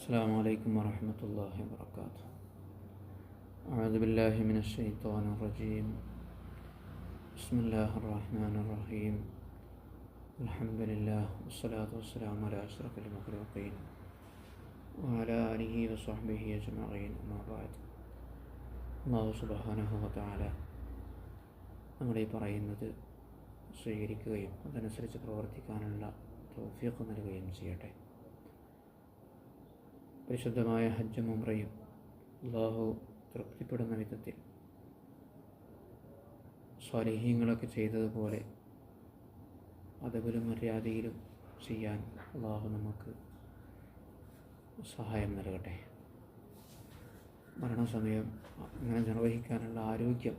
السلام عليكم ورحمة الله وبركاته. أعوذ بالله من الشيطان الرجيم. بسم الله الرحمن الرحيم. الحمد لله والصلاة والسلام على أشرف المخلوقين وعلى آله وصحبه أجمعين. أما بعد. അല്ലാഹു സുബ്ഹാനഹു വ തആല നമ്മളീ പറയുന്നത് സ്വീകരിക്കുകയും അതനുസരിച്ച് പ്രവർത്തിക്കാനുള്ള തൗഫീഖ് നൽകുകയും ചെയ്യട്ടെ. പരിശുദ്ധമായ ഹജ്ജും ഉംറയും അല്ലാഹു തൃപ്തിപ്പെടുന്ന വിധത്തിൽ സ്വാലിഹീങ്ങളൊക്കെ ചെയ്തതുപോലെ അതബിലും മര്യാദയിലും ചെയ്യാൻ അല്ലാഹു നമുക്ക് സഹായം നൽകട്ടെ. മരണസമയം അങ്ങനെ നിർവഹിക്കാനുള്ള ആരോഗ്യം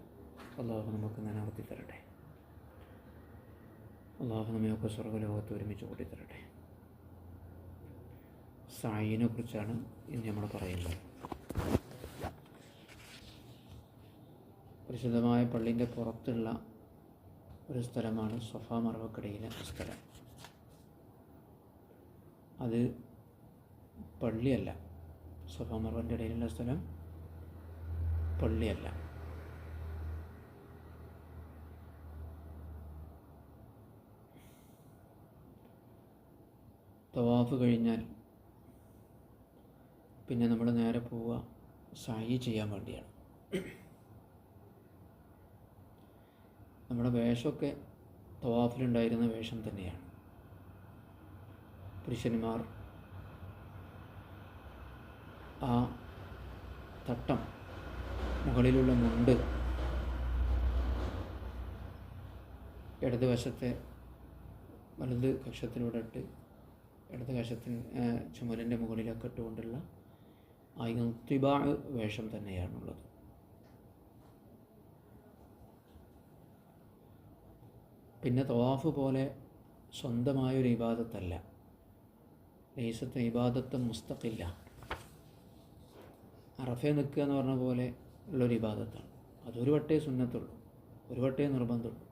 അല്ലാഹു നമുക്ക് നിലനിർത്തി തരട്ടെ. അല്ലാഹു നമ്മയൊക്കെ സ്വർഗ്ഗലോകത്ത് ഒരുമിച്ച് കൂട്ടിത്തരട്ടെ. സഅയിനെ കുറിച്ചാണ് ഇന്ന് നമ്മൾ പറയുന്നത്. പരിശുദ്ധമായ പള്ളിൻ്റെ പുറത്തുള്ള ഒരു സ്ഥലമാണ് സഫ മർവക്കടയിലെ സ്ഥലം. അത് പള്ളിയല്ല. സഫ മർവൻ്റെ ഇടയിലുള്ള സ്ഥലം പള്ളിയല്ല. തവാഫ് കഴിഞ്ഞാൽ പിന്നെ നമ്മൾ നേരെ പോവുക സഅയി ചെയ്യാൻ വേണ്ടിയാണ്. നമ്മുടെ വേഷമൊക്കെ തവാഫിലുണ്ടായിരുന്ന വേഷം തന്നെയാണ്. പുരുഷന്മാർ ആ തട്ടം, മുകളിലുള്ള മുണ്ട് ഇടതുവശത്തെ വലത് കക്ഷത്തിലൂടെ ഇട്ട് ഇടത് കക്ഷത്തിന് ചുമലിൻ്റെ മുകളിലൊക്കെ ഇട്ടുകൊണ്ടുള്ള ആ ഇൻതിബാ വേഷം തന്നെയാണുള്ളത്. പിന്നെ തവാഫ് പോലെ സ്വന്തമായൊരു ഇബാദത്തല്ല. ലൈസത്ത് ഇബാദത്ത് മുസ്തഖില്ല. അറഫെ നിൽക്കുക എന്ന് പറഞ്ഞ പോലെ ഉള്ളൊരു ഇബാദത്താണ്. അതൊരു വട്ടേ സുന്നത്തുള്ളൂ, ഒരു വട്ടേ നിർബന്ധമുള്ളൂ.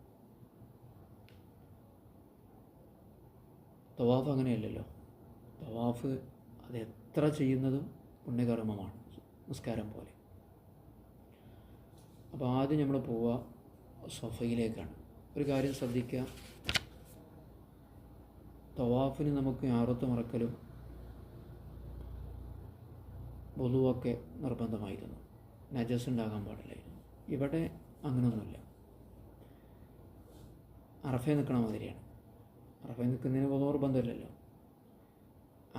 തവാഫ് അങ്ങനെയല്ലല്ലോ. തവാഫ് അത് എത്ര ചെയ്യുന്നതും പുണ്യകർമ്മമാണ്, നിസ്കാരം പോലെ. അപ്പോൾ ആദ്യം നമ്മൾ പോവുക സഫയിലേക്കാണ്. ഒരു കാര്യം ശ്രദ്ധിക്കുക, തവാഫിന് നമുക്ക് ആറത്ത് മറക്കലും വുളുവൊക്കെ നിർബന്ധമായിരുന്നു. നജസ് ഉണ്ടാകാൻ പാടില്ലായിരുന്നു. ഇവിടെ അങ്ങനെയൊന്നുമില്ല. അറഫെ നിൽക്കണ മാതിരിയാണ്. അറഫെ നിൽക്കുന്നതിന് വുളു നിർബന്ധമില്ലല്ലോ.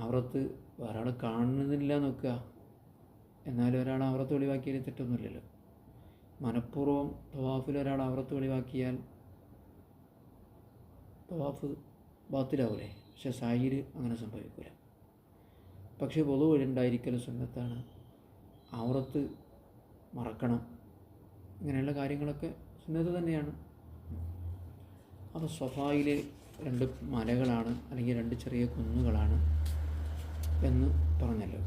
ഔറത്ത് ഒരാൾ കാണുന്നില്ല നോക്കുക, എന്നാലും ഒരാൾ ഔറത്ത് വെളിവാക്കിയാൽ തെറ്റൊന്നുമില്ലല്ലോ. മനഃപൂർവ്വം തവാഫിൽ ഒരാൾ ഔറത്ത് വെളിവാക്കിയാൽ തവാഫ് ബാത്തിലാവൂലേ? പക്ഷെ സഅയിൽ അങ്ങനെ സംഭവിക്കില്ല. പക്ഷേ വുളു ഉണ്ടായിരിക്കലും സുന്നത്താണ്. ഔറത്ത് മറക്കണം, ഇങ്ങനെയുള്ള കാര്യങ്ങളൊക്കെ സുന്നത്ത് തന്നെയാണ്. അപ്പോൾ സഫായിലെ 2 മലകളാണ്, അല്ലെങ്കിൽ 2 ചെറിയ കുന്നുകളാണ് എന്ന് പറഞ്ഞല്ലോ.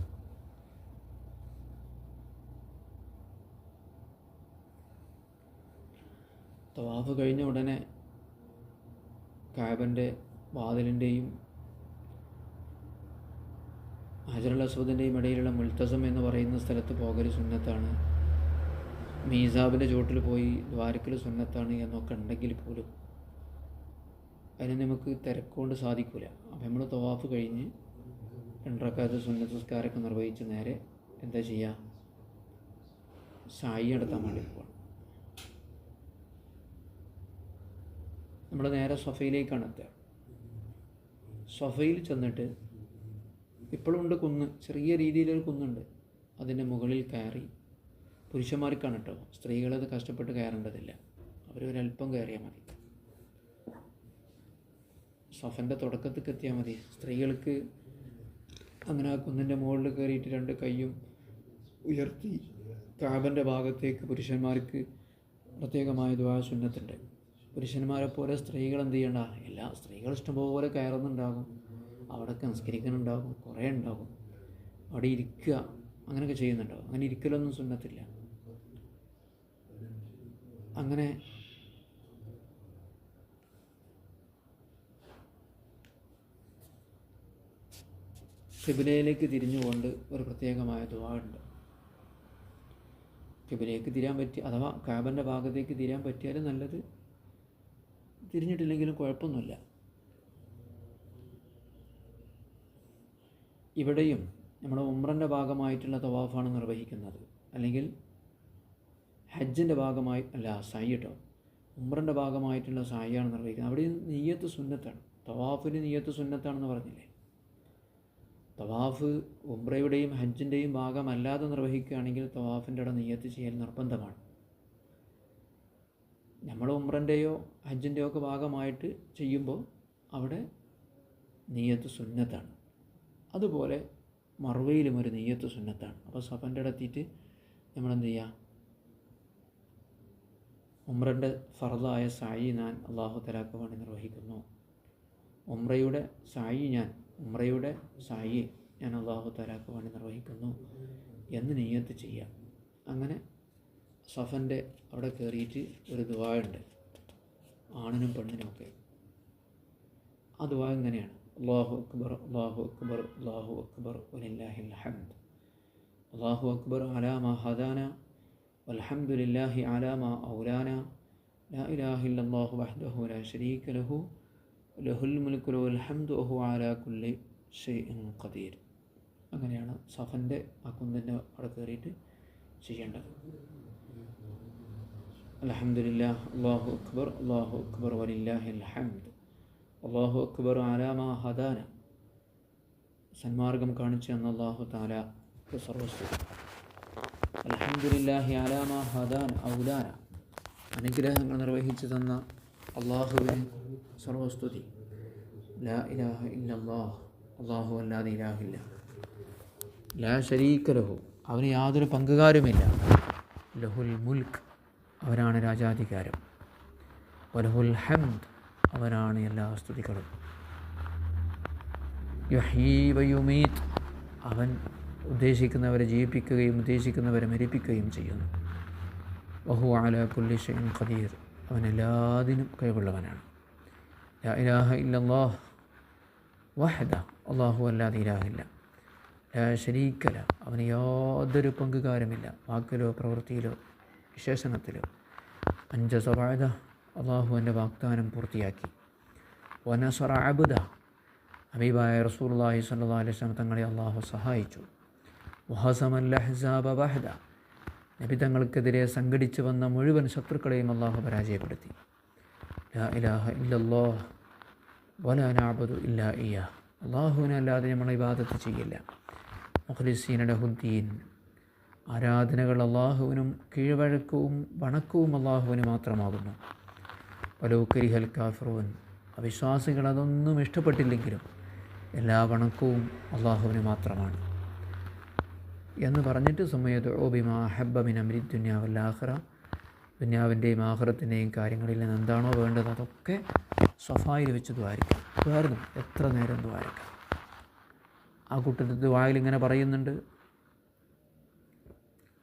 തവാഫ് കഴിഞ്ഞ ഉടനെ കഅബൻ്റെ വാതിലിൻ്റെയും ഹജറുൽ അസ്വദിൻ്റെയും ഇടയിലുള്ള മുൽത്തസം എന്ന് പറയുന്ന സ്ഥലത്ത് പോകൽ സുന്നത്താണ്. മീസാബിൻ്റെ ചുവട്ടിൽ പോയി ദ്വാരക്കൽ സുന്നത്താണ് എന്നൊക്കെ ഉണ്ടെങ്കിൽ പോലും അതിന് നമുക്ക് തിരക്കുകൊണ്ട് സാധിക്കില്ല. അപ്പം നമ്മൾ തവാഫ് കഴിഞ്ഞ് 2 റക്അത്ത് സുന്നത്ത് നിസ്കാരമൊക്കെ നിർവഹിച്ച് നേരെ എന്താ ചെയ്യുക? സഅയി നടത്താൻ വേണ്ടി പോകണം. നമ്മൾ നേരെ സഫയിലേക്കാണ് എത്തുക. സഫയിൽ ചെന്നിട്ട് ഇപ്പോഴും ഉണ്ട് കുന്ന്, ചെറിയ രീതിയിലൊരു കുന്നുണ്ട്. അതിൻ്റെ മുകളിൽ കയറി, പുരുഷന്മാർക്കാണ് കേട്ടോ, സ്ത്രീകളത് കഷ്ടപ്പെട്ട് കയറേണ്ടതില്ല. അവരൊരല്പം കയറിയാൽ മതി. സഫൻ്റെ തുടക്കത്തേക്ക് എത്തിയാൽ മതി. സ്ത്രീകൾക്ക് അങ്ങനെ ആ കുന്നിൻ്റെ മുകളിൽ കയറിയിട്ട് 2 കൈയും ഉയർത്തി കഅബൻ്റെ ഭാഗത്തേക്ക് പുരുഷന്മാർക്ക് പ്രത്യേകമായ ദുആ സുന്നത്തുണ്ട്. പുരുഷന്മാരെ പോലെ സ്ത്രീകൾ എന്ത് ചെയ്യണ്ട? എല്ലാ സ്ത്രീകൾ ഇഷ്ടംപോലെ കയറുന്നുണ്ടാകും, അവിടെയൊക്കെ നിസ്കരിക്കുന്നുണ്ടാകും, കുറേ ഉണ്ടാകും. അവിടെ ഇരിക്കുക അങ്ങനെയൊക്കെ ചെയ്യുന്നുണ്ടാകും. അങ്ങനെ ഇരിക്കലൊന്നും സുന്നത്തില്ല. അങ്ങനെ ഖിബിലയിലേക്ക് തിരിഞ്ഞുകൊണ്ട് ഒരു പ്രത്യേകമായ ദുആ ഉണ്ട്. ഖിബിലയിലേക്ക് തിരിയാൻ പറ്റി, അഥവാ കാബൻ്റെ ഭാഗത്തേക്ക് തിരിയാൻ പറ്റിയാലും നല്ലത്, തിരിഞ്ഞിട്ടില്ലെങ്കിലും കുഴപ്പമൊന്നുമില്ല. ഇവിടെയും നമ്മുടെ ഉംറൻ്റെ ഭാഗമായിട്ടുള്ള തവാഫാണ് നിർവഹിക്കുന്നത്, അല്ലെങ്കിൽ ഹജ്ജിൻ്റെ ഭാഗമായി അല്ല, സഅയ് കേട്ടോ, ഉംറൻ്റെ ഭാഗമായിട്ടുള്ള സഅയാണ് നിർവഹിക്കുന്നത്. അവിടെയും നിയ്യത്ത് സുന്നത്താണ്. തവാഫിന് നിയ്യത്ത് സുന്നത്താണെന്ന് പറഞ്ഞില്ലേ. തവാഫ് ഉംറയുടെയും ഹജ്ജിൻ്റെയും ഭാഗമല്ലാതെ നിർവഹിക്കുകയാണെങ്കിൽ തവാഫിൻ്റെ അവിടെ നിയ്യത്ത് ചെയ്യൽ നിർബന്ധമാണ്. നമ്മൾ ഉംറൻ്റെയോ ഹജ്ജിൻ്റെയോ ഒക്കെ ഭാഗമായിട്ട് ചെയ്യുമ്പോൾ അവിടെ നിയ്യത്ത് സുന്നത്താണ്. അതുപോലെ മർവയിലും ഒരു നിയ്യത്ത് സുന്നത്താണ്. അപ്പോൾ സഫൻ്റെ അടുത്തിട്ട് നമ്മളെന്ത് ചെയ്യുക, ഉംറൻ്റെ ഫർദായ സഅയ് ഞാൻ അല്ലാഹു തആലക്ക് വേണ്ടി നിർവഹിക്കുന്നു, ഉംറയുടെ സഅയ് ഞാൻ അല്ലാഹു തആലക്ക് വേണ്ടി നിർവഹിക്കുന്നു എന്ന് നിയ്യത്ത് ചെയ്യുക. അങ്ങനെ സഫൻ്റെ അവിടെ കയറിയിട്ട് ഒരു ദുആ ഉണ്ട്, ആണിനും പെണ്ണിനുമൊക്കെ. ആ ദുആ ഇങ്ങനെയാണ്: അല്ലാഹു അക്ബർ അല്ലാഹു അക്ബർ അല്ലാഹു അക്ബർ വലില്ലാഹിൽ ഹംദ്, അല്ലാഹു അക്ബർ അലാ മാ ഹദാന വൽഹംദുലില്ലാഹി അലാ മാ ഔലാന, ലാ ഇലാഹ ഇല്ലല്ലാഹു വഹ്ദഹു ലാ ശരീക ലഹു ലഹുൽ മുൽക്കു വൽ ഹംദു വഹുവ അലാ കുല്ലി ഷൈഇൻ ഖദീർ. അങ്ങനെയാണ് സഫൻ്റെ ആ കുന്നിൻ്റെ അവിടെ കയറിയിട്ട് ചെയ്യേണ്ടത്. അൽഹംദുലില്ലാഹ് അല്ലാഹു അക്ബർ വലില്ലാഹിൽ ഹംദ്, അല്ലാഹു അക്ബർ അലാ മാ ഹദാന, സന്മാർഗം കാണിച്ചു തന്ന അല്ലാഹു തആലക്ക് സർവസ്തുതി. അൽഹംദുലില്ലാഹി അലാ മാ ഹദാന ഔലാന, അനുഗ്രഹങ്ങൾ നിർവഹിച്ചു തന്ന അല്ലാഹുവിന് സർവസ്തുതി. ലാ ഇലാഹ ഇല്ലല്ലാഹ്, അല്ലാഹു അല്ലാതെ ഇലാഹില്ല. ലാ ശരീക ലഹു, അവന് യാതൊരു പങ്കുകാരുമില്ല. ലഹുൽ മുൽക്ക്, അവനാണ് രാജാധികാരം. വലഹുൽ ഹംദ്, അവനാണ് എല്ലാ സ്തുതികളും. യുഹ്യീ വയുമീത്ത്, അവൻ ഉദ്ദേശിക്കുന്നവരെ ജീവിപ്പിക്കുകയും ഉദ്ദേശിക്കുന്നവരെ മരിപ്പിക്കുകയും ചെയ്യുന്നു. വഹുവ അലാ കുല്ലി ഷൈഇൻ ഖദീർ, അവൻ എല്ലാത്തിനും കഴിവുള്ളവനാണ്. ലാ ഇലാഹ ഇല്ലല്ലാഹ് വഹ്ദ, അല്ലാഹു അല്ലാതെ ഇലാഹില്ല. ലാ ശരീക ലഹു, അവന് യാതൊരു പങ്കുകാരുമില്ല, വാക്കിലോ പ്രവൃത്തിയിലോ വിശേഷണത്തിലോ. അൻജസ വഅദ, അല്ലാഹു എൻ്റെ വാഗ്ദാനം പൂർത്തിയാക്കി. വനസറ അബ്ദ, ഹബീബായ റസൂലുള്ളാഹി സ്വല്ലല്ലാഹു അലൈഹി വസല്ലം തങ്ങളെ അല്ലാഹു സഹായിച്ചു. വഹസമൽ അഹ്സാബ വഹദ, നബി തങ്ങൾക്കെതിരെ സംഘടിച്ചു വന്ന മുഴുവൻ ശത്രുക്കളെയും അല്ലാഹു പരാജയപ്പെടുത്തി. ലാ ഇലാഹ ഇല്ലല്ലാഹ് വലാ നഅബുദു ഇല്ലാ ഇയ്യാഹ്, അല്ലാഹുവിനെ അല്ലാതെ നമ്മൾ ഇബാദത്ത് ചെയ്യില്ല. മുഖ്ലിസീന ലഹുദ്ദീൻ, ആരാധനകൾ അല്ലാഹുവിനും കീഴ്വഴക്കവും വണക്കവും അല്ലാഹുവിന് മാത്രമാകുന്നു. വലൗ കരിഹൽ കാഫിറൂൻ, അവിശ്വാസികൾ അതൊന്നും ഇഷ്ടപ്പെട്ടില്ലെങ്കിലും എല്ലാ വണക്കവും അല്ലാഹുവിന് മാത്രമാണ് എന്ന് പറഞ്ഞിട്ട് സുമ്മയദുഉ ബിമാ അഹബ്ബ മിൻ അംരി ദുനിയ വൽ ആഖിറ, ദുനിയാവിൻ്റെയും ആഖിറത്തിൻ്റെയും കാര്യങ്ങളിൽ നിന്ന് എന്താണോ വേണ്ടത് അതൊക്കെ സഫായിൽ വെച്ച് ദ്വാരിക്കാം. വേർന്നു എത്ര നേരം ദ്വാരിക്കാം. ആ കൂട്ടത്തിൽ ദുആയിൽ ഇങ്ങനെ പറയുന്നുണ്ട്.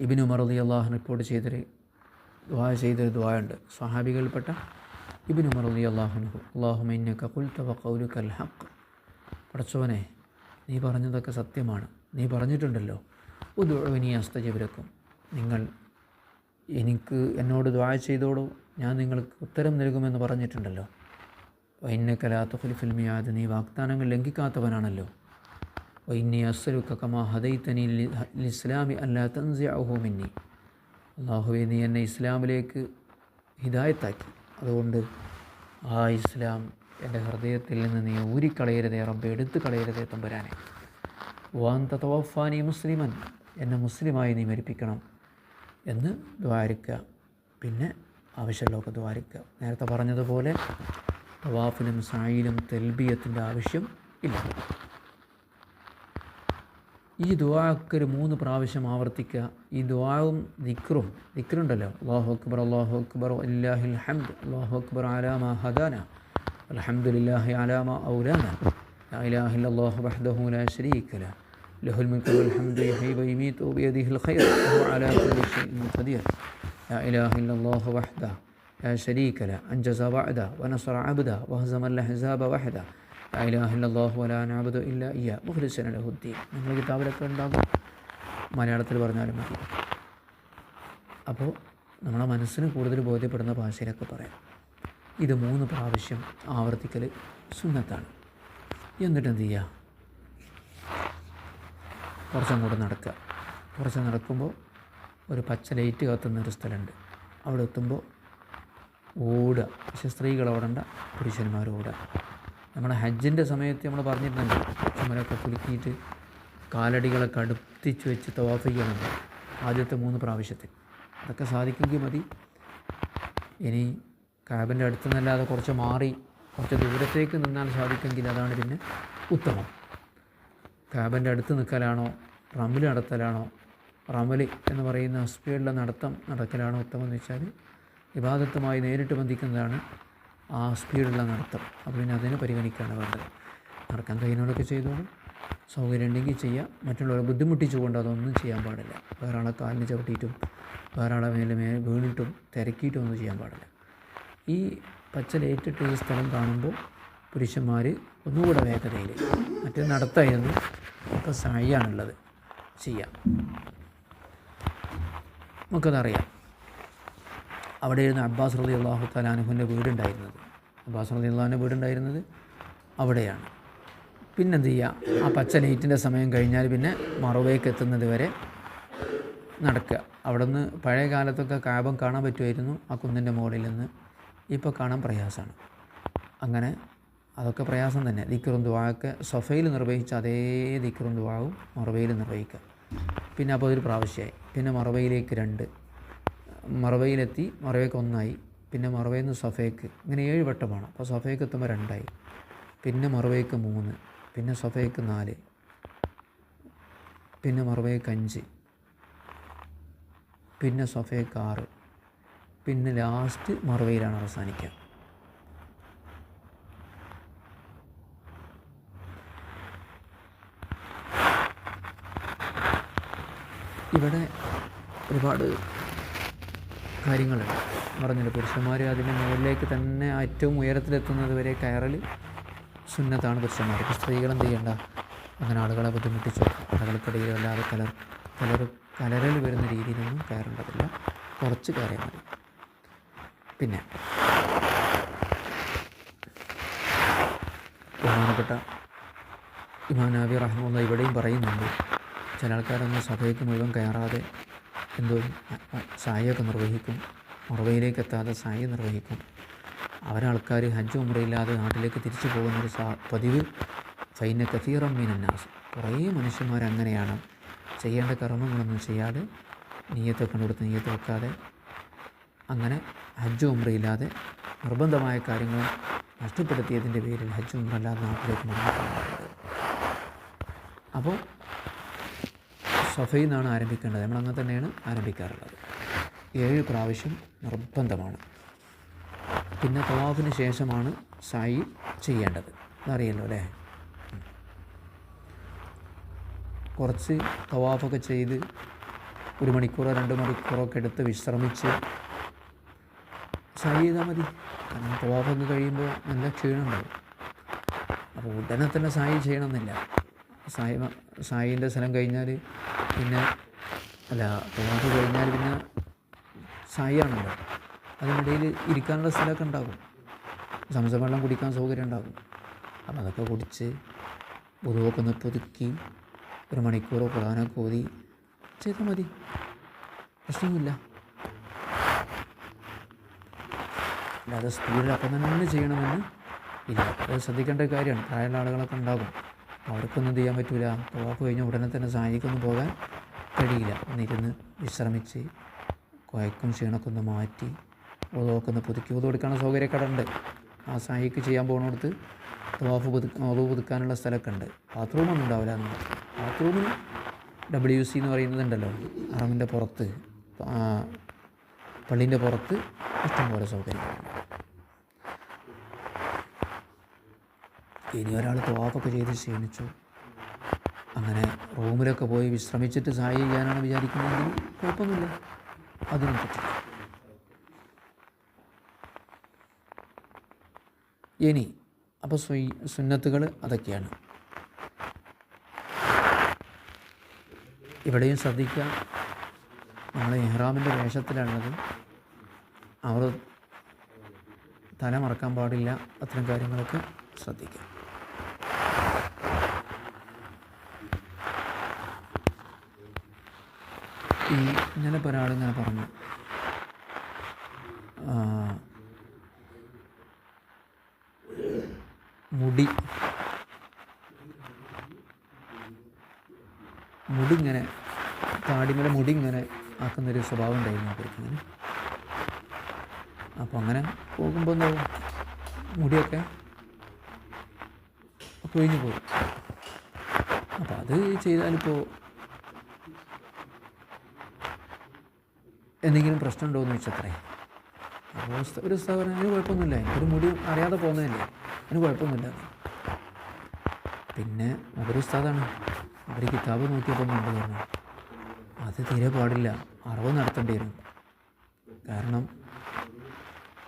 ഇബ്നു ഉമർ റളിയല്ലാഹു അൻഹു റിപ്പോർട്ട് ചെയ്തൊരു ദുആ ഉണ്ട്. സ്വഹാബികളിൽപ്പെട്ട ഇബ്നു ഉമർ റളിയല്ലാഹു അൻഹു: അല്ലാഹുമ്മ ഇന്നക ഖുൽത വഖൗലുകൽ ഹഖ്, പടച്ചവനെ നീ പറഞ്ഞതൊക്കെ സത്യമാണ്, നീ പറഞ്ഞിട്ടുണ്ടല്ലോ. ഉദ്ഉനി അസ്തജിബ് ലക്കും, നിങ്ങൾ എന്നോട് ദുആ ചെയ്തോളൂ, ഞാൻ നിങ്ങൾക്ക് ഉത്തരം നൽകുമെന്ന് പറഞ്ഞിട്ടുണ്ടല്ലോ. വഇന്നക ലാ തുഖ്ലിഫുൽ മിയാദ്, നീ വാഗ്ദാനങ്ങൾ ലംഘിക്കാത്തവനാണല്ലോ. വഇന്നി അസ്അലുക കമാ ഹദൈതനി ലിൽ ഇസ്ലാമി അല്ലാ തൻസിഅഹു മിന്നി, അല്ലാഹുവേ നീ എന്നെ ഇസ്ലാമിലേക്ക് ഹിദായത്താക്കി, അതുകൊണ്ട് ആ ഇസ്ലാം എൻ്റെ ഹൃദയത്തിൽ നിന്ന് നീ ഊരിക്കളയരുതേ റബ്ബേ, എടുത്തു കളയരുതേ തമ്പുരാനെ. വഅൻത തവഫാനി മുസ്ലിമൻ, എന്നെ മുസ്ലിമായി നീ മരിപ്പിക്കണം എന്ന് ദ്വാരിക്കുക. പിന്നെ ആവശ്യമുള്ളതൊക്കെ ദ്വാരിക്കുക. നേരത്തെ പറഞ്ഞതുപോലെ തവാഫിലും സഅയിലും തൽബിയത്തിൻ്റെ ആവശ്യം ഇല്ല. ഈ ദുആക്ക് ഒരു 3 പ്രാവശ്യം ആവർത്തിക്കുക. ഈ ദുആവും ദിക്റുണ്ടല്ലോ, അല്ലാഹു അക്ബർ വലില്ലാഹിൽ ഹംദ്, അല്ലാഹു അക്ബർ അലാ മാ ഹദാന വൽഹംദുലില്ലാഹി അലാ മാ ഔലാന, ലാ ഇലാഹ ഇല്ലല്ലാഹു വഹ്ദഹു ലാ ശരീക ലഹു ലഹുൽ മുൽക്കു വൽ ഹംദു യുഹ്യീ വയുമീതു ബിയദിഹിൽ ഖൈർ വഹുവ അലാ കുല്ലി ഷൈഇൻ ഖദീർ. ലാ ഇലാഹ ഇല്ലല്ലാഹു വഹ്ദഹു ലാ ശരീക ലഹു അൻജസ വഅദ വനസറ അബ്ദ വഹസമൽ അഹ്സാബ വഹദ ലാ ഇലാഹ ഇല്ലല്ലാഹു വലാ നഅബുദു ഇല്ലാ ഇയ്യാഹു മുഖ്ലിസീന ലഹുദ്ദീൻ. നിങ്ങൾ കിതാബിലൊക്കെ ഉണ്ടാകും, മലയാളത്തിൽ പറഞ്ഞാലും മതി. അപ്പോൾ നമ്മളെ മനസ്സിന് കൂടുതൽ ബോധ്യപ്പെടുന്ന ഭാഷയിലൊക്കെ പറയാം. ഇത് 3 പ്രാവശ്യം ആവർത്തിക്കൽ സുന്നത്താണ്. എന്നിട്ട് എന്ത് ചെയ്യുക, കുറച്ചങ്ങോട്ട് നടക്കുക. കുറച്ച് നടക്കുമ്പോൾ ഒരു പച്ച ലൈറ്റ് കത്തുന്നൊരു സ്ഥലമുണ്ട്, അവിടെ എത്തുമ്പോൾ ഓടുക. പക്ഷേ സ്ത്രീകൾ ഓടണ്ട, പുരുഷന്മാർ ഓടുക. നമ്മുടെ ഹജ്ജിൻ്റെ സമയത്ത് നമ്മൾ പറഞ്ഞിട്ടുണ്ട്, ചുമലൊക്കെ കുലുക്കിയിട്ട് കാലടികളൊക്കെ അടുപ്പിച്ച് വെച്ച് തവാഫ് ചെയ്യണമെന്ന് ആദ്യത്തെ 3 പ്രാവശ്യത്തിൽ. അതൊക്കെ സാധിക്കുമെങ്കിൽ മതി. ഇനി കാബിൻ്റെ അടുത്ത് നിന്നല്ലാതെ കുറച്ച് മാറി കുറച്ച് ദൂരത്തേക്ക് നിന്നാൽ സാധിക്കുമെങ്കിൽ അതാണ് പിന്നെ ഉത്തമം. കാബിൻ്റെ അടുത്ത് നിൽക്കലാണോ റമൽ നടത്തലാണോ, റമൽ എന്ന് പറയുന്ന സ്പീഡിലെ നടക്കലാണോ ഉത്തമം എന്ന് വെച്ചാൽ ഇബാദത്തുമായി നേരിട്ട് ബന്ധിക്കുന്നതാണ് ആ സ്പീഡുള്ള നടത്തം. അപ്പോൾ പിന്നെ അതിനെ പരിഗണിക്കുകയാണ് വേണ്ടത്. നടക്കാൻ കഴിയുന്നവരൊക്കെ ചെയ്തോളും, സൗകര്യം ഉണ്ടെങ്കിൽ ചെയ്യുക. മറ്റുള്ളവരെ ബുദ്ധിമുട്ടിച്ചുകൊണ്ട് അതൊന്നും ചെയ്യാൻ പാടില്ല. വേറെ ആളെ കാലിന് ചവിട്ടിയിട്ടും വേറെ ആളെ മേലെ വീണിട്ടും തിരക്കിയിട്ടും ഒന്നും ചെയ്യാൻ പാടില്ല. ഈ പച്ച ലൈറ്റിട്ട് ഈ സ്ഥലം കാണുമ്പോൾ പുരുഷന്മാർ ഒന്നുകൂടെ വേഗതയിൽ, മറ്റേ നടത്തായിരുന്നു, ഇപ്പോൾ സായിയാണുള്ളത്, ചെയ്യാം. നമുക്കതറിയാം. അവിടെ ഇരുന്ന് അബ്ബാസ് റളിയല്ലാഹു തആല അൻഹുവിൻ്റെ വീടുണ്ടായിരുന്നത്, അബ്ബാസ് റളിയല്ലാഹുവിൻ്റെ വീടുണ്ടായിരുന്നത് അവിടെയാണ്. പിന്നെന്ത് ചെയ്യുക, ആ പച്ച ലൈറ്റിൻ്റെ സമയം കഴിഞ്ഞാൽ പിന്നെ മറവേക്ക് എത്തുന്നത് വരെ നടക്കുക. അവിടെ നിന്ന് പഴയ കാലത്തൊക്കെ കാബം കാണാൻ പറ്റുമായിരുന്നു ആ കുന്നിൻ്റെ മുകളിൽ നിന്ന്. ഇപ്പോൾ കാണാൻ പ്രയാസമാണ്. അങ്ങനെ അതൊക്കെ പ്രയാസം തന്നെ. ദിക്റും ദുആയൊക്കെ സഫയിൽ നിർവഹിച്ച അതേ ദിക്റും ദുആവും മറവയിൽ നിർവഹിക്കുക. പിന്നെ അപ്പോൾ ഒരു പ്രാവശ്യമായി. പിന്നെ മറവയിലേക്ക് 2, മറവയിലെത്തി, മറവയ്ക്ക് 1 പിന്നെ മറവയിൽ നിന്ന് സഫയ്ക്ക്, ഇങ്ങനെ 7 വട്ടമാണ്. അപ്പോൾ സഫയ്ക്ക് എത്തുമ്പോൾ 2, പിന്നെ മറവയ്ക്ക് 3, പിന്നെ സഫയ്ക്ക് 4, പിന്നെ മറവയ്ക്ക് 5, പിന്നെ സഫയ്ക്ക് 6, പിന്നെ ലാസ്റ്റ് മറവയിലാണ് അവസാനിക്കുക. ഇവിടെ ഒരുപാട് കാര്യങ്ങളുണ്ട്. പറഞ്ഞില്ല, പുരുഷന്മാർ അതിൻ്റെ മുകളിലേക്ക് തന്നെ ഏറ്റവും ഉയരത്തിലെത്തുന്നത് വരെ കയറൽ സുന്നത്താണ് പുരുഷന്മാർക്ക്. സ്ത്രീകളെന്ത് ചെയ്യേണ്ട, അങ്ങനെ ആളുകളെ ബുദ്ധിമുട്ടിച്ചോ ആളുകൾക്കിടയിൽ അല്ലാതെ കലരൽ വരുന്ന രീതിയിലൊന്നും കയറേണ്ടതില്ല. കുറച്ച് കയറിയാൽ മതി. പിന്നെ ബഹുമാനപ്പെട്ട ഇമാം നവവി റഹിമഹുല്ലാഹ് ഇവിടെയും പറയുന്നുണ്ട്, ചില ആൾക്കാരൊന്നും സഭയ്ക്ക് മുഴുവൻ കയറാതെ എന്തോ സായൊക്കെ നിർവഹിക്കും, മറവയിലേക്ക് എത്താതെ സായ നിർവഹിക്കും. അവരാൾക്കാർ ഹജ്ജ് ഉംറയില്ലാതെ നാട്ടിലേക്ക് തിരിച്ചു പോകുന്നൊരു പതിവ് ഫൈന കസീറൻ മിനന്നാസ്, കുറേ മനുഷ്യന്മാർ അങ്ങനെയാണ്. ചെയ്യേണ്ട കർമ്മങ്ങളൊന്നും ചെയ്യാതെ നിയ്യത്തൊക്കെ കൊടുത്ത് നിയ്യത്ത് വെക്കാതെ അങ്ങനെ ഹജ്ജ് ഉംറയില്ലാതെ നിർബന്ധമായ കാര്യങ്ങൾ നഷ്ടപ്പെടുത്തിയതിൻ്റെ പേരിൽ ഹജ്ജ് ഉംറ അല്ലാതെ നാട്ടിലേക്ക് മടങ്ങിപ്പോകുന്നത്. അപ്പോൾ സഫയിൽ നിന്നാണ് ആരംഭിക്കേണ്ടത്. നമ്മളങ്ങനെ തന്നെയാണ് ആരംഭിക്കാറുള്ളത്. 7 പ്രാവശ്യം നിർബന്ധമാണ്. പിന്നെ തവാഫിന് ശേഷമാണ് സായി ചെയ്യേണ്ടത്. അതറിയല്ലോ അല്ലേ? കുറച്ച് തവാഫൊക്കെ ചെയ്ത് 1 മണിക്കൂറോ 2 മണിക്കൂറൊക്കെ എടുത്ത് വിശ്രമിച്ച് സായി ചെയ്താൽ മതി. കാരണം തവാഫൊക്കെ കഴിയുമ്പോൾ നല്ല ക്ഷീണമുണ്ടാവും. അപ്പോൾ ഉടനെ തന്നെ സായി ചെയ്യണമെന്നില്ല. സായിൻ്റെ സ്ഥലം കഴിഞ്ഞാൽ പിന്നെ തവാഫ് കഴിഞ്ഞാൽ പിന്നെ സായിയാണല്ലോ, അതിനിടയിൽ ഇരിക്കാനുള്ള സ്ഥലമൊക്കെ ഉണ്ടാകും, സംസം വെള്ളം കുടിക്കാൻ സൗകര്യം ഉണ്ടാകും. അപ്പോൾ അതൊക്കെ കുടിച്ച് വുളുവൊക്കെ ഒന്ന് പുതുക്കി 1 മണിക്കൂറോ ഖുർആനൊക്കെ ഓതി ചെയ്താൽ മതി, പ്രശ്നമില്ല. അല്ലാതെ സ്പീഡിൽ അപ്പം തന്നെ ചെയ്യണമെന്ന് ഇല്ല. അത് ശ്രദ്ധിക്കേണ്ട കാര്യമാണ്. പ്രായമുള്ള ആളുകളൊക്കെ ഉണ്ടാകും, അവർക്കൊന്നും ചെയ്യാൻ പറ്റില്ല. തവാഫ് കഴിഞ്ഞ ഉടനെ തന്നെ സായിക്കൊന്നും പോകാൻ കഴിയില്ല. ഒന്നിരുന്ന് വിശ്രമിച്ച് കുഴക്കും ക്ഷീണമൊക്കെ ഒന്ന് മാറ്റി ഒതുവൊക്കെ ഒന്ന് പുതുക്കി കൊടുക്കാനുള്ള സൗകര്യമൊക്കെ ഉണ്ട്. ആ സായിക്ക് ചെയ്യാൻ പോകുന്നിടത്ത് തവാഫ് പുതുക്കാനുള്ള സ്ഥലമൊക്കെ ഉണ്ട്. ബാത്റൂമൊന്നും ഉണ്ടാവില്ല. ബാത്റൂമിന് WC എന്ന് പറയുന്നതുണ്ടല്ലോ, ഹറമിൻ്റെ പുറത്ത്, പള്ളീൻ്റെ പുറത്ത് ഇഷ്ടംപോലെ സൗകര്യങ്ങളുണ്ട്. ഇനി ഒരാൾ തവാഫൊക്കെ ചെയ്ത് ക്ഷീണിച്ചു, അങ്ങനെ റൂമിലൊക്കെ പോയി വിശ്രമിച്ചിട്ട് സായി ചെയ്യാനാണ് വിചാരിക്കുന്നതെങ്കിൽ കുഴപ്പമൊന്നുമില്ല, അതിനും പറ്റില്ല. ഇനി അപ്പോൾ സുന്നത്തുകൾ അതൊക്കെയാണ്. ഇവിടെയും ശ്രദ്ധിക്കുക, നമ്മൾ ഇഹ്റാമിൻ്റെ വേഷത്തിലുള്ളത് അവർ തല മറക്കാൻ പാടില്ല. അത്തരം കാര്യങ്ങളൊക്കെ ശ്രദ്ധിക്കുക. ഇന്നലെ ഇപ്പോൾ ഒരാളിങ്ങനെ പറഞ്ഞു, മുടിങ്ങനെ താടിമേലെ മുടി ഇങ്ങനെ ആക്കുന്നൊരു സ്വഭാവം ഉണ്ടായിരുന്നു അവർക്ക്. അപ്പോൾ അങ്ങനെ പോകുമ്പോൾ എന്താവും, മുടിയൊക്കെ കൊഴിഞ്ഞു പോകും. അപ്പോൾ അത് ചെയ്താലിപ്പോൾ എന്തെങ്കിലും പ്രശ്നമുണ്ടോ എന്ന് വെച്ചത്രേ. അപ്പോൾ ഒരു സ്ഥാപനം അതിന് കുഴപ്പമൊന്നുമില്ല, എനിക്കൊരു മുടി അറിയാതെ പോകുന്നതല്ലേ, അതിന് കുഴപ്പമൊന്നുമില്ല. പിന്നെ ഒരു ഉസ്താദാണ്, അവർ കിതാബ് നോക്കിയപ്പോൾ കണ്ടു പറഞ്ഞു അത് തീരെ പാടില്ല, അറവ് നടത്തേണ്ടി വരും. കാരണം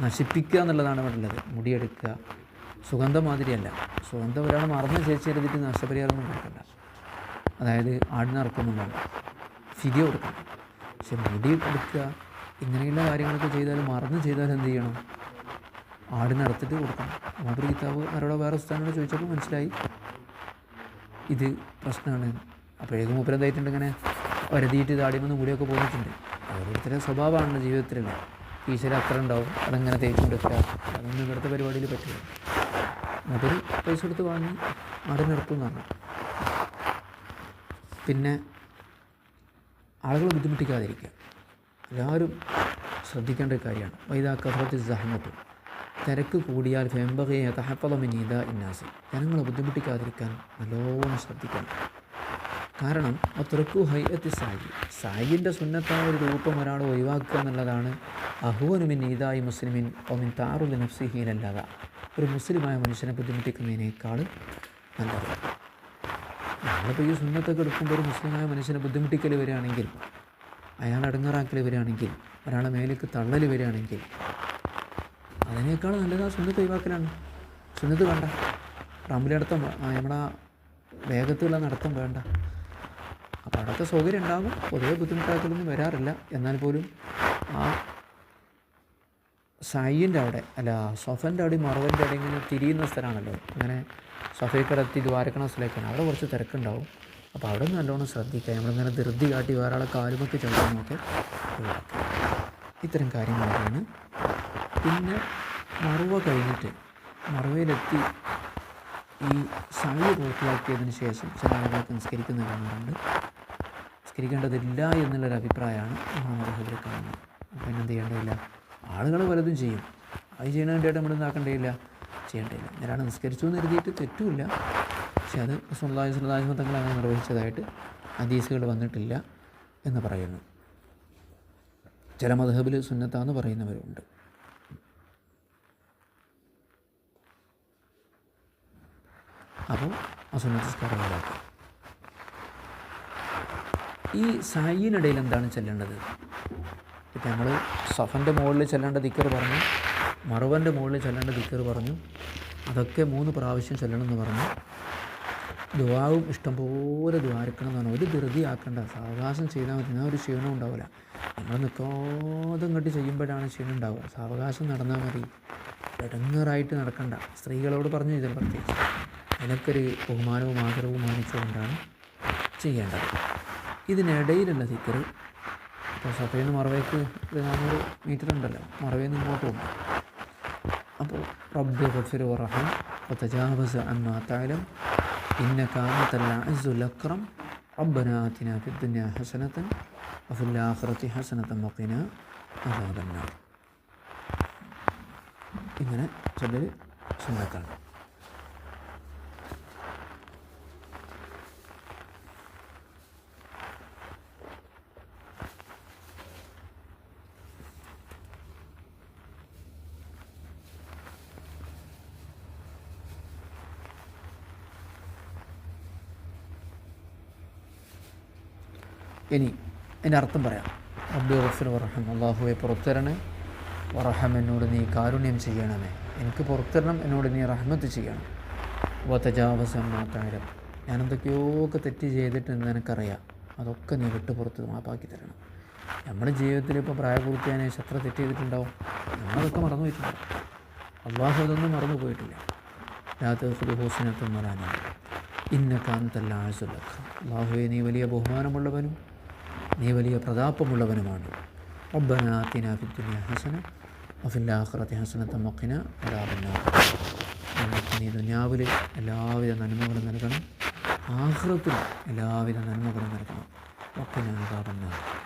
നശിപ്പിക്കുക എന്നുള്ളതാണ് വേണ്ടത്. മുടിയെടുക്കുക സുഗന്ധം മാതിരിയല്ല. സുഗന്ധം ഒരാൾ മറന്ന് ചേച്ചെടുത്തിട്ട് നഷ്ടപരിഹാരമൊന്നും കൊടുക്കണ്ട, അതായത് ആടിനിറക്കൊന്നും വേണ്ട, ഫിദിയ കൊടുക്കണം. പക്ഷെ മുടി എടുക്കുക ഇങ്ങനെയുള്ള കാര്യങ്ങളൊക്കെ ചെയ്താൽ, മറന്ന് ചെയ്താൽ എന്ത് ചെയ്യണം, ആടിനറുത്തിട്ട് കൊടുക്കണം. മൂപ്പര് കിതാബ് ആരോടെ വേറെ സ്ഥാനോട് ചോദിച്ചപ്പോൾ മനസ്സിലായി ഇത് പ്രശ്നമാണ്. അപ്പോഴേക്കും മൂപ്പര് എന്തായിട്ടുണ്ട്, ഇങ്ങനെ വരുതിയിട്ട് താടിമെന്ന് മുടിയൊക്കെ പോന്നിട്ടുണ്ട്. ഓരോരുത്തരുടെ സ്വഭാവമാണല്ലോ ജീവിതത്തിലുള്ള. ഈശ്വര അത്ര ഉണ്ടാവും, അതങ്ങനെ തേച്ചുകൊണ്ട് വെക്കുക, അതൊന്നും ഇവിടുത്തെ പരിപാടിയിൽ പറ്റില്ല. മൂപ്പര് പൈസ കൊടുത്ത് വാങ്ങി ആടിനറുത്തു എന്ന് പറഞ്ഞു. പിന്നെ ആളുകളെ ബുദ്ധിമുട്ടിക്കാതിരിക്കുക എല്ലാവരും ശ്രദ്ധിക്കേണ്ട ഒരു കാര്യമാണ്. വൈദാ കഥറത്തി സഹമത്തും, തിരക്ക് കൂടിയാൽ ഫെമ്പകയെ തഹപ്പളമിൻ ഇദാ ഇന്നാസ്, ജനങ്ങളെ ബുദ്ധിമുട്ടിക്കാതിരിക്കാൻ നല്ലോണം ശ്രദ്ധിക്കണം. കാരണം തുറക്കു ഹൈഅത്തി സായിൻ്റെ സുന്നത്തായ ഒരു രൂപം ഒരാൾ ഒഴിവാക്കുക എന്നുള്ളതാണ് അഹ്വനുമിൻ ഈദായി മുസ്ലിമിൻ ഒമിൻ താറുൽ നഫ്സിഹീനല്ലാത, ഒരു മുസ്ലിമായ മനുഷ്യനെ ബുദ്ധിമുട്ടിക്കുന്നതിനേക്കാൾ നല്ലത്. നമ്മളിപ്പോൾ ഈ സുന്നത്തൊക്കെ എടുക്കുമ്പോൾ ഒരു മുസ്ലിമായ മനുഷ്യനെ ബുദ്ധിമുട്ടിക്കൽ വരികയാണെങ്കിൽ, അയാൾ അടങ്ങറാക്കൽ വരികയാണെങ്കിൽ, ഒരാളെ മേലേക്ക് തള്ളൽ വരികയാണെങ്കിൽ, അതിനേക്കാൾ നല്ലത് ആ സുന്നത്ത് ഒഴിവാക്കലാണ്. സുന്നത്ത് വേണ്ട, റമ്പിലെ നടത്തം, നമ്മുടെ വേഗത്തിലുള്ള നടത്തം വേണ്ട. അപ്പോൾ അവിടുത്തെ സൗകര്യം ഉണ്ടാകും, പൊതുവെ ബുദ്ധിമുട്ടാക്കലൊന്നും വരാറില്ല. എന്നാൽ പോലും ആ സായിൻ്റെ അവിടെ അല്ല സൊഫൻ്റെ അവിടെ മറവൻ്റെ അവിടെ ഇങ്ങനെ തിരിയുന്ന സ്ഥലമാണല്ലോ, അങ്ങനെ സഫയ്ക്കടത്തി ദ്വാരക്കണ സ്ഥലമൊക്കെയാണ്, അവിടെ കുറച്ച് തിരക്കുണ്ടാവും. അപ്പോൾ അവിടെ നിന്ന് നല്ലോണം ശ്രദ്ധിക്കുക. നമ്മളിങ്ങനെ ധൃതി കാട്ടി വേറെ ആളെ കാലുമൊക്കെ ചവിടാനൊക്കെ ഒഴിവാക്കുക. ഇത്തരം കാര്യങ്ങളൊക്കെയാണ്. പിന്നെ മറുവ കഴിഞ്ഞിട്ട് മറുവയിലെത്തി ഈ സായി പൂർത്തിയാക്കിയതിന് ശേഷം ചില ആളുകൾക്ക് നിസ്കരിക്കുന്നത് കാണാറുണ്ട്. നിസ്കരിക്കേണ്ടതില്ല എന്നുള്ളൊരു അഭിപ്രായമാണ് മദ്ഹബിൽ കാണുന്നത്. അപ്പോൾ എന്ത് ചെയ്യേണ്ടതില്ല, ആളുകൾ പലതും ചെയ്യും, അത് ചെയ്യണതിൻ്റെ നമ്മൾ ഇതാക്കേണ്ടതില്ല, ചെയ്യേണ്ടതില്ല. ഞാനാണ് നിസ്കരിച്ചു എന്ന് കരുതിയിട്ട് തെറ്റുമില്ല, പക്ഷെ അത് സ്വന്തമായി തങ്ങൾ അങ്ങനെ നിർവഹിച്ചതായിട്ട് ഹദീസുകൾ വന്നിട്ടില്ല എന്ന് പറയുന്നു. ചില മദ്ഹബിൽ സുന്നത്താന്ന് പറയുന്നവരുണ്ട്. അപ്പോൾ ആ സുന്നത്തസ്കാരം ഒഴിവാക്കുക. ഈ സായിനിടയിൽ എന്താണ് ചെല്ലേണ്ടത്? ഇപ്പം നമ്മൾ സഫൻ്റെ മുകളിൽ ചെല്ലേണ്ട ദിക്കർ പറഞ്ഞു, മറുവൻ്റെ മുകളിൽ ചെല്ലേണ്ട ദിക്കർ പറഞ്ഞു, അതൊക്കെ 3 പ്രാവശ്യം ചെല്ലണമെന്ന് പറഞ്ഞു. ദുആവും ഇഷ്ടംപോലെ ദ്വാരക്കണം എന്ന് പറഞ്ഞാൽ ഒരു ധൃതി ആക്കേണ്ട, സാവകാശം ചെയ്താൽ മതി, എന്നാൽ ഒരു ക്ഷീണം ഉണ്ടാവില്ല. നമ്മൾ നിൽക്കാതെ ഇങ്ങോട്ട് ചെയ്യുമ്പോഴാണ് ക്ഷീണം ഉണ്ടാവുക. സാവകാശം നടന്നാൽ മതി, ഇടങ്ങറായിട്ട് നടക്കണ്ട. സ്ത്രീകളോട് പറഞ്ഞു ചെയ്താൽ പ്രത്യേകിച്ച് അതിനൊക്കെ ഒരു ബഹുമാനവും ആദരവും മാനിച്ചുകൊണ്ടാണ് ചെയ്യേണ്ടത്. ഇതിനിടയിലുള്ള ദിക്കർ, ഇപ്പോൾ സഫയിൽ നിന്ന് മറവയ്ക്ക് 400 മീറ്റർ ഉണ്ടല്ലോ, മറവയിൽ നിന്ന് ഇങ്ങോട്ട് പോകും. അപ്പോൾ റബ്ബി ഗഫിർ വറഹം വതജാവസ് അമ്മാ തഅലം ഇന്നക അൻതൽ അസ്സുൽ അക്രം റബ്ബനാ ആതിനാ ഫിദ്ദുനിയാ ഹസനതൻ വഫിൽ ആഖിറതി ഹസനതൻ വഖിനാ അദാബന്നാർ. ഇങ്ങനെ ചൊല്ലൽ സുന്നത്താണ്. ഇനി അതിൻ്റെ അർത്ഥം പറയാം. റബ്ബി ഗഫിർ വറഹം, അള്ളാഹുവെ പുറത്തരണേ, വറഹം, എന്നോട് നീ കാരുണ്യം ചെയ്യണമേ, എനിക്ക് പുറത്തിരണം, എന്നോട് നീ റഹ്മത്ത് ചെയ്യണം. വതജാവസം മാത്താരം, ഞാൻ എന്തൊക്കെയൊക്കെ തെറ്റ് ചെയ്തിട്ടെന്ന് എനിക്കറിയാം, അതൊക്കെ നീ വിട്ട് പുറത്ത് മാപ്പാക്കി തരണം. നമ്മുടെ ജീവിതത്തിൽ ഇപ്പോൾ പ്രായപൂർത്തിയായ എത്ര തെറ്റ് ചെയ്തിട്ടുണ്ടാവും, നമ്മളതൊക്കെ മറന്നു പോയിട്ടുണ്ടാവും. അള്ളാഹു അതൊന്നും മറന്നു പോയിട്ടില്ല. രാത്രി ഹൂസിനത്തും മലാന ഇന്നക്കാന്തല്ല ആഴ്സുലഖ, അള്ളാഹുവെ നീ വലിയ ബഹുമാനമുള്ളവനും നീ വലിയ പ്രതാപമുള്ളവനുമാണ്. റബ്ബനാ ആതിനാ ഫിദ്ദുനിയ ഹസന വഫിൽ ആഖിറതി ഹസനത വഖിനാ അദാബന്നാർ. നമുക്ക് നീ ദുനിയാവിൽ എല്ലാവിധ നന്മകളും നൽകണം, ആഖിറത്തിലും എല്ലാവിധ നന്മകളും നൽകണം. വഖിനാ അദാബന്നാർ,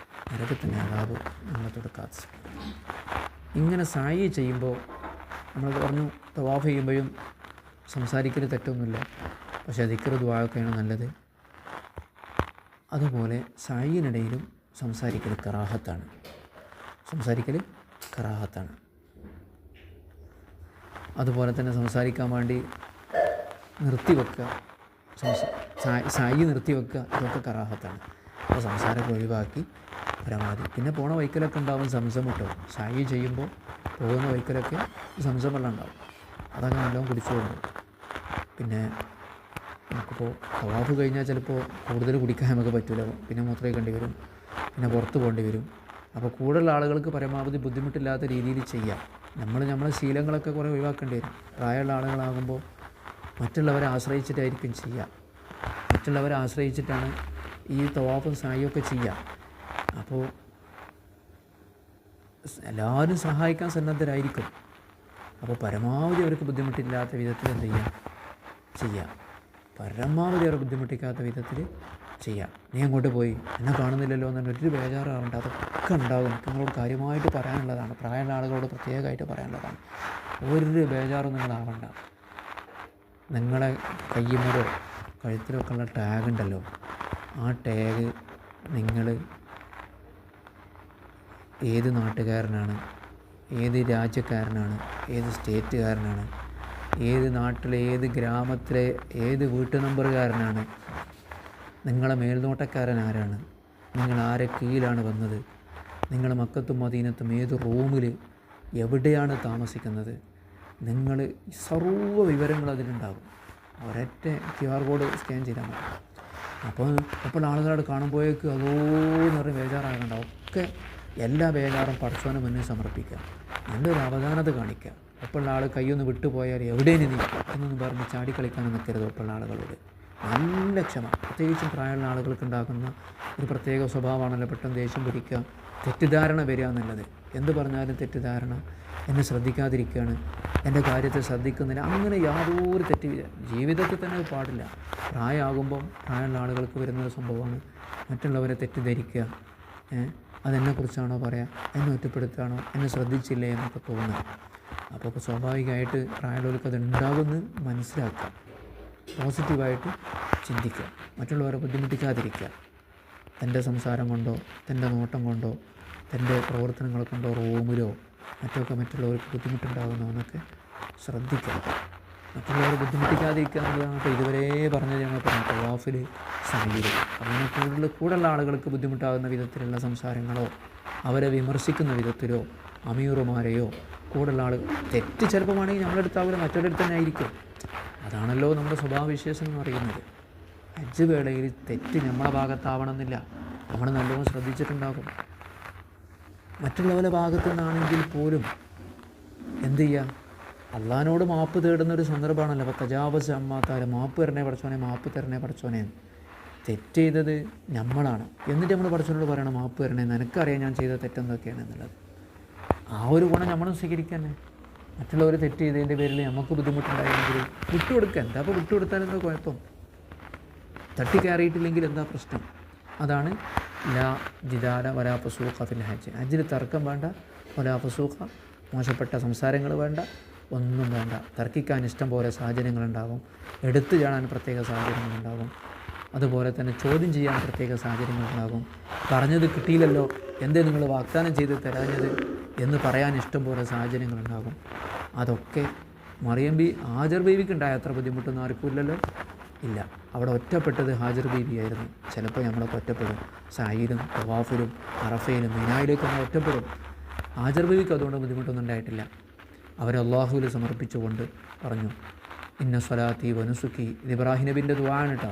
നരകത്തിൻ്റെ അദാബ് നമ്മളെ തുടക്കാത്ത. ഇങ്ങനെ സായി ചെയ്യുമ്പോൾ നമ്മൾ പറഞ്ഞു, തവാഫ് ചെയ്യുമ്പോഴും സംസാരിക്കൽ തെറ്റൊന്നുമില്ല, പക്ഷേ ദിക്റ് ദുആയൊക്കെയാണ് നല്ലത്. അതുപോലെ സായിനിടയിലും സംസാരിക്കൽ കറാഹത്താണ്. അതുപോലെ തന്നെ സംസാരിക്കാൻ വേണ്ടി നിർത്തിവെക്കുക, സായി നിർത്തിവെക്കുക, ഇതൊക്കെ കറാഹത്താണ്. അപ്പോൾ സംസാരമൊക്കെ ഒഴിവാക്കി പരമാവധി. പിന്നെ പോണ വൈക്കലൊക്കെ ഉണ്ടാവും സംസം കിട്ടും. സായി ചെയ്യുമ്പോൾ പോകുന്ന വൈക്കലൊക്കെ സംസം വെള്ളം ഉണ്ടാവും, അതൊക്കെ നല്ലോണം കുടിച്ചുകൊണ്ട്. പിന്നെ നമുക്കിപ്പോൾ തവാഫ് കഴിഞ്ഞാൽ ചിലപ്പോൾ കൂടുതൽ കുടിക്കാൻ നമുക്ക് പറ്റില്ല, പിന്നെ മൂത്രമൊഴിക്കേണ്ടി വരും, പിന്നെ പുറത്ത് പോകേണ്ടി വരും. അപ്പോൾ കൂടുതൽ ആളുകൾക്ക് പരമാവധി ബുദ്ധിമുട്ടില്ലാത്ത രീതിയിൽ ചെയ്യാം. നമ്മളെ ശീലങ്ങളൊക്കെ കുറേ ഒഴിവാക്കേണ്ടി വരും. പ്രായമുള്ള ആളുകളാകുമ്പോൾ മറ്റുള്ളവരെ ആശ്രയിച്ചിട്ടായിരിക്കും ചെയ്യുക, മറ്റുള്ളവരെ ആശ്രയിച്ചിട്ടാണ് ഈ തവാഫും സായിയൊക്കെ ചെയ്യുക. അപ്പോൾ എല്ലാവരും സഹായിക്കാൻ സന്നദ്ധരായിരിക്കും. അപ്പോൾ പരമാവധി അവർക്ക് ബുദ്ധിമുട്ടില്ലാത്ത വിധത്തിൽ എന്ത് ചെയ്യാം, പരമാവധി അവർ ബുദ്ധിമുട്ടിക്കാത്ത വിധത്തിൽ ചെയ്യാം. നീ അങ്ങോട്ട് പോയി എന്നെ കാണുന്നില്ലല്ലോ എന്നൊരു ബേജാറാവണ്ട, അതൊക്കെ ഉണ്ടാകും. എനിക്ക് നിങ്ങളോട് കാര്യമായിട്ട് പറയാനുള്ളതാണ്, പ്രായമുള്ള ആളുകളോട് പ്രത്യേകമായിട്ട് പറയാനുള്ളതാണ്. ഒരു ബേജാറും നിങ്ങളാവണ്ട. നിങ്ങളെ കയ്യുമലോ കഴുത്തിലൊക്കെ ഉള്ള ടാഗ് ഉണ്ടല്ലോ, ആ ടാഗ് നിങ്ങൾ ഏത് നാട്ടുകാരനാണ്, ഏത് രാജ്യക്കാരനാണ്, ഏത് സ്റ്റേറ്റുകാരനാണ്, ഏത് നാട്ടിലെ ഏത് ഗ്രാമത്തിലെ ഏത് വീട്ടു നമ്പറുകാരനാണ്, നിങ്ങളെ മേൽനോട്ടക്കാരൻ ആരാണ്, നിങ്ങൾ ആരെ കീഴിലാണ് വന്നത്, നിങ്ങൾ മക്കത്തും മദീനത്തും ഏത് റൂമിൽ എവിടെയാണ് താമസിക്കുന്നത്, നിങ്ങൾ സർവ്വ വിവരങ്ങൾ അതിലുണ്ടാകും. ഒരൊറ്റ QR കോഡ് സ്കാൻ ചെയ്താൽ മതി. അപ്പോൾ ആളുകളോട് കാണുമ്പോഴേക്ക് അതോന്ന് പറഞ്ഞ് ബേജാറാകണ്ടാവും. ഒക്കെ എല്ലാ ബേജാറും പടച്ചവന് മുന്നിൽ സമർപ്പിക്കുക, നല്ലൊരു അവധാനത കാണിക്കുക. ഒപ്പമുള്ള ആൾ കൈയൊന്ന് വിട്ടുപോയാൽ എവിടെയും നീ എന്നൊന്നും പറഞ്ഞ് ചാടിക്കളിക്കാനും നിൽക്കരുത്. ഒപ്പമുള്ള ആളുകളോട് നല്ല ക്ഷമ, പ്രത്യേകിച്ചും പ്രായമുള്ള ആളുകൾക്ക് ഉണ്ടാകുന്ന ഒരു പ്രത്യേക സ്വഭാവമാണല്ലോ പെട്ടെന്ന് ദേഷ്യം പിടിക്കുക, തെറ്റിദ്ധാരണ വരിക എന്നുള്ളത്. എന്ത് പറഞ്ഞാലും തെറ്റിദ്ധാരണ, എന്നെ ശ്രദ്ധിക്കാതിരിക്കുകയാണ്, എൻ്റെ കാര്യത്തെ ശ്രദ്ധിക്കുന്നില്ല, അങ്ങനെ യാതൊരു ജീവിതത്തിൽ തന്നെ അത് പാടില്ല. പ്രായമാകുമ്പം പ്രായമുള്ള ആളുകൾക്ക് വരുന്നൊരു സംഭവമാണ് മറ്റുള്ളവരെ തെറ്റിദ്ധരിക്കുക. അതെന്നെക്കുറിച്ചാണോ പറയാം, എന്നെ ഒറ്റപ്പെടുത്തുകയാണോ, എന്നെ ശ്രദ്ധിച്ചില്ലേ എന്നൊക്കെ തോന്നുക. അപ്പോൾ സ്വാഭാവികമായിട്ട് പ്രായമുള്ളവർക്ക് അത് ഉണ്ടാകുമെന്ന് മനസ്സിലാക്കുക, പോസിറ്റീവായിട്ട് ചിന്തിക്കുക, മറ്റുള്ളവരെ ബുദ്ധിമുട്ടിക്കാതിരിക്കുക. തൻ്റെ സംസാരം കൊണ്ടോ തൻ്റെ നോട്ടം കൊണ്ടോ തൻ്റെ പ്രവർത്തനങ്ങൾ കൊണ്ടോ റൂമിലോ മറ്റൊക്കെ മറ്റുള്ളവർക്ക് ബുദ്ധിമുട്ടുണ്ടാകുന്നതെന്നൊക്കെ ശ്രദ്ധിക്കുക. മറ്റുള്ളവരെ ബുദ്ധിമുട്ടിക്കാതിരിക്കുക എന്നുള്ളതാണ് ഇപ്പോൾ ഇതുവരെ പറഞ്ഞത്. ഞങ്ങൾ പറഞ്ഞു തവാഫിൽ സഹീൽ, അങ്ങനെ കൂടുതലുള്ള ആളുകൾക്ക് ബുദ്ധിമുട്ടാകുന്ന വിധത്തിലുള്ള സംസാരങ്ങളോ അവരെ വിമർശിക്കുന്ന വിധത്തിലോ അമീറുമാരെയോ കൂടുതലുള്ള ആളുകൾ തെറ്റ് ചിലപ്പോൾ ആണെങ്കിൽ നമ്മളെടുത്താവില്ല, മറ്റൊരിടത്ത് തന്നെ ആയിരിക്കും. അതാണല്ലോ നമ്മുടെ സ്വഭാവവിശേഷം എന്ന് പറയുന്നത്. ഹജ്ജ് വേളയിൽ തെറ്റ് നമ്മളെ ഭാഗത്താവണമെന്നില്ല, നമ്മൾ നല്ലോണം ശ്രദ്ധിച്ചിട്ടുണ്ടാകും. മറ്റുള്ളവരുടെ ഭാഗത്തു നിന്നാണെങ്കിൽ പോലും എന്ത് ചെയ്യുക, അള്ളാഹിനോട് മാപ്പ് തേടുന്നൊരു സന്ദർഭമാണല്ലോ. അപ്പോൾ തജാവസ് അമ്മാത്താലും മാപ്പ് തരണേ പഠിച്ചോനെ, മാപ്പ് തരണേ പഠിച്ചോനെ. തെറ്റ് ചെയ്തത് നമ്മളാണ്, എന്നിട്ട് നമ്മൾ പഠിച്ചവനോട് പറയണം മാപ്പ് തരണേ, നിനക്കറിയാം ഞാൻ ചെയ്ത തെറ്റെന്തൊക്കെയാണ് എന്നുള്ളത്. ആ ഒരു ഗുണം നമ്മളും സ്വീകരിക്കാൻ. മറ്റുള്ളവർ തെറ്റ് ചെയ്തതിൻ്റെ പേരിൽ നമുക്ക് ബുദ്ധിമുട്ടുണ്ടായെങ്കിൽ വിട്ടുകൊടുക്കുക. എന്താ അപ്പോൾ വിട്ടുകൊടുത്താലെന്താ കുഴപ്പം? തട്ടിക്കയറിയിട്ടില്ലെങ്കിൽ എന്താ പ്രശ്നം? അതാണ് ലാ ജിദാല വലാ ഫസൂഖ ഫിൽ ഹജ്ജ്. ഹജ്ജിൽ തർക്കം വേണ്ട, വലാ ഫസൂഖ, മോശപ്പെട്ട സംസാരങ്ങൾ വേണ്ട, ഒന്നും വേണ്ട. തർക്കിക്കാൻ ഇഷ്ടം പോലെ സാഹചര്യങ്ങളുണ്ടാകും, എടുത്തു ചാടാൻ പ്രത്യേക സാഹചര്യങ്ങളുണ്ടാകും, അതുപോലെ തന്നെ ചോദ്യം ചെയ്യാൻ പ്രത്യേക സാഹചര്യങ്ങളുണ്ടാകും. പറഞ്ഞത് കിട്ടിയില്ലല്ലോ, എന്തേ നിങ്ങൾ വാഗ്ദാനം ചെയ്ത് തരാഞ്ഞത് എന്ന് പറയാൻ ഇഷ്ടം പോലെ സാഹചര്യങ്ങളുണ്ടാകും. അതൊക്കെ ഹാജർ ബീവിക്ക് ഉണ്ടായ അത്ര ബുദ്ധിമുട്ടൊന്നും ആർക്കും ഇല്ലല്ലോ, ഇല്ല. അവിടെ ഒറ്റപ്പെട്ടത് ഹാജർ ബീവിയായിരുന്നു. ചിലപ്പോൾ നമ്മളൊക്കെ ഒറ്റപ്പെടും, സായിലും തവാഫിലും അറഫയിലും മിനായിലേക്കൊക്കെ ഒറ്റപ്പെടും. ഹാജർ ബീവിക്ക് അതുകൊണ്ട് ബുദ്ധിമുട്ടൊന്നും ഉണ്ടായിട്ടില്ല. അവർ അള്ളാഹുവിൽ സമർപ്പിച്ചുകൊണ്ട് പറഞ്ഞു, ഇന്ന സ്വലാത്തി വനുസുക്കി. ഇത് ഇബ്രാഹിം നബിൻ്റെ ദുആ ആണ് കേട്ടോ.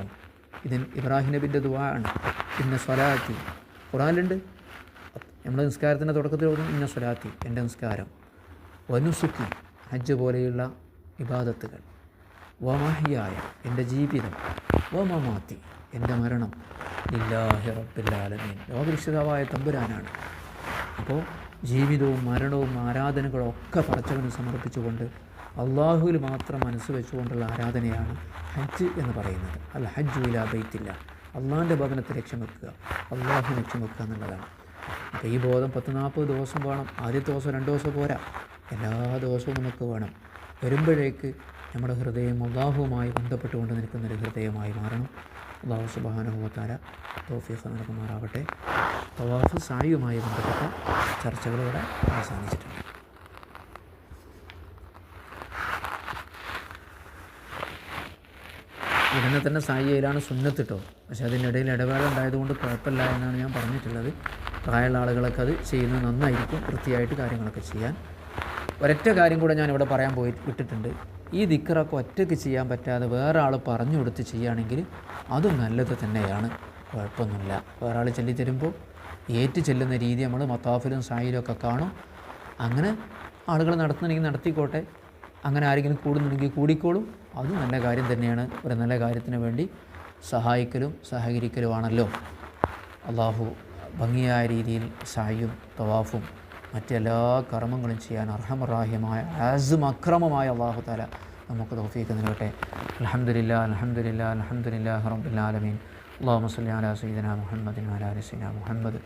ഇത് ഇബ്രാഹിം നബിൻ്റെ ദുആ ആണ്. ഇന്ന സ്വലാത്തി ഖുർആനിലുണ്ട്. നമ്മുടെ നിസ്കാരത്തിൻ്റെ തുടക്കത്തിൽ പറഞ്ഞു ഇന്ന സ്വലാത്തി, എൻ്റെ നിസ്കാരം, വനുസുക്കി ഹജ്ജ് പോലെയുള്ള ഇബാദത്തുകൾ, വമഹ്യായ എൻ്റെ ജീവിതം, വമമാത്തി എൻ്റെ മരണം, ലില്ലാഹി റബ്ബിൽ ആലമീൻ ലോകരക്ഷിതാവായ തമ്പുരാനാണ്. അപ്പോൾ ജീവിതവും മരണവും ആരാധനകളും ഒക്കെ പടച്ചവന് സമർപ്പിച്ചുകൊണ്ട് അള്ളാഹുവിൽ മാത്രം മനസ്സ് വെച്ചുകൊണ്ടുള്ള ആരാധനയാണ് ഹജ്ജ് എന്ന് പറയുന്നത്. അൽ ഹജ്ജു ഇലാ ബൈത്തില്ല, അള്ളാഹിൻ്റെ ഭവനത്തെ ലക്ഷ്യം വെക്കുക, അള്ളാഹു ലക്ഷ്യം വെക്കുക എന്നുള്ളതാണ്. അപ്പോൾ ഈ ബോധം 10-40 ദിവസം വേണം. ആദ്യത്തെ ദിവസം 2 ദിവസം പോരാ, എല്ലാ ദിവസവും നമുക്ക് വേണം. വരുമ്പോഴേക്ക് നമ്മുടെ ഹൃദയം അള്ളാഹുവുമായി ബന്ധപ്പെട്ടുകൊണ്ട് നിൽക്കുന്നൊരു ഹൃദയമായി മാറണം. അള്ളാഹു സുബ്ഹാനഹു വ തആല തൗഫീഖ് നൽകുമാറാവട്ടെ. തവാഫ് സായിയുമായി ബന്ധപ്പെട്ട ചർച്ചകളിവിടെ അവസാനിച്ചിട്ടുണ്ട്. ഉടനെ തന്നെ സായിയിലാണ് സുന്നത്ത് കേട്ടോ. പക്ഷേ അതിനിടയിൽ ഇടവേള ഉണ്ടായതുകൊണ്ട് കുഴപ്പമില്ല എന്നാണ് ഞാൻ പറഞ്ഞിട്ടുള്ളത്. പ്രായമുള്ള ആളുകളൊക്കെ അത് ചെയ്യുന്നത് നന്നായിരിക്കും, വൃത്തിയായിട്ട് കാര്യങ്ങളൊക്കെ ചെയ്യാൻ. ഒരൊറ്റ കാര്യം കൂടെ ഞാനിവിടെ പറയാൻ വിട്ടിട്ടുണ്ട്. ഈ ദിക്റൊക്കെ ഒറ്റയ്ക്ക് ചെയ്യാൻ പറ്റാതെ വേറെ ആൾ പറഞ്ഞു കൊടുത്ത് ചെയ്യുകയാണെങ്കിൽ അതും നല്ലത് തന്നെയാണ്, കുഴപ്പമൊന്നുമില്ല. വേറെ ആൾ ചൊല്ലിത്തരുമ്പോൾ ഏറ്റു ചെല്ലുന്ന രീതി നമ്മൾ മത്താഫിലും സായിലും ഒക്കെ കാണും. അങ്ങനെ ആളുകൾ നടത്തുന്നുണ്ടെങ്കിൽ നടത്തിക്കോട്ടെ, അങ്ങനെ ആരെങ്കിലും കൂടുന്നുണ്ടെങ്കിൽ കൂടിക്കോളും, അത് നല്ല കാര്യം തന്നെയാണ്. ഒരു നല്ല കാര്യത്തിന് വേണ്ടി സഹായിക്കലും സഹകരിക്കലുമാണല്ലോ. അള്ളാഹു ഭംഗിയായ രീതിയിൽ സായും തവാഫും മറ്റെല്ലാ കർമ്മങ്ങളും ചെയ്യാൻ അർഹമറാഹിമായ അക്രമമായ അള്ളാഹു തആല നമുക്ക് തൗഫീഖ് നൽകട്ടെ. അൽഹംദുലില്ലാ അൽഹംദുലില്ലാ അൽഹംദുലില്ലാഹി റബ്ബിൽ ആലമീൻ. അല്ലാഹുമ്മ സ്വല്ലി അലാ സയ്യിദിനാ മുഹമ്മദിൻ വഅലാ ആലി സയ്യിദിനാ മുഹമ്മദ്.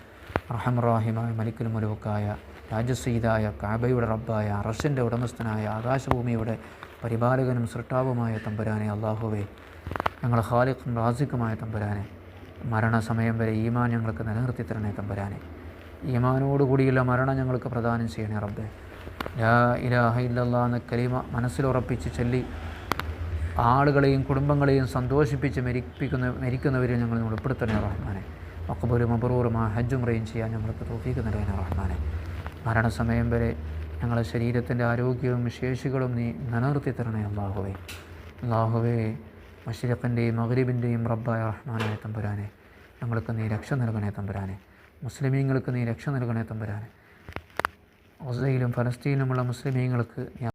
അർഹമറാഹിമായ മലിക്കുൽ മുലൂക്കായ രാജസീദായ കഅബയുടെ റബ്ബായ അർശിൻ്റെ ഉടമസ്ഥനായ ആകാശഭൂമിയുടെ പരിപാലകനും സൃഷ്ടാവുമായ തമ്പുരാനെ അള്ളാഹുവേ, ഞങ്ങളെ ഖാലിഖും റാസിഖുമായ തമ്പുരാനെ, മരണസമയം വരെ ഈമാൻ ഞങ്ങൾക്ക് നിലനിർത്തി തരണേ തമ്പുരാനെ. ഈമാനോടുകൂടിയുള്ള മരണം ഞങ്ങൾക്ക് പ്രദാനം ചെയ്യണേ റബ്ബേ. ലാ ഇലാഹ ഇല്ലല്ലാഹ് എന്ന കലിമ മനസ്സിലുറപ്പിച്ച് ചൊല്ലി ആളുകളെയും കുടുംബങ്ങളെയും സന്തോഷിപ്പിച്ച് മരിക്കുന്നവരെ ഞങ്ങൾ ഉൾപ്പെടുത്തണേ റഹ്മാനെ. മഖ്ബൂലും മബ്റൂറുമായ ഹജ്ജും ഉംറയും ചെയ്യാൻ ഞങ്ങൾക്ക് തൗഫീഖ് നൽകണേ റഹ്മാനെ. മരണസമയം വരെ ഞങ്ങളുടെ ശരീരത്തിൻ്റെ ആരോഗ്യവും ശേഷികളും നീ നിലനിർത്തി തരണേ അല്ലാഹുവേ. അല്ലാഹുവേ, മശ്രിഖിൻ്റെയും മഗ്രിബിൻ്റെയും റബ്ബായ റഹ്മാനായ തമ്പുരാനെ, ഞങ്ങൾക്ക് നീ രക്ഷ നൽകണേ തമ്പുരാനെ. മുസ്ലിമീങ്ങൾക്ക് നീ രക്ഷ നൽകണേ തമ്പുരാനെ. ഗസയിലും ഫലസ്തീനിലുമുള്ള മുസ്ലിമീങ്ങൾക്ക്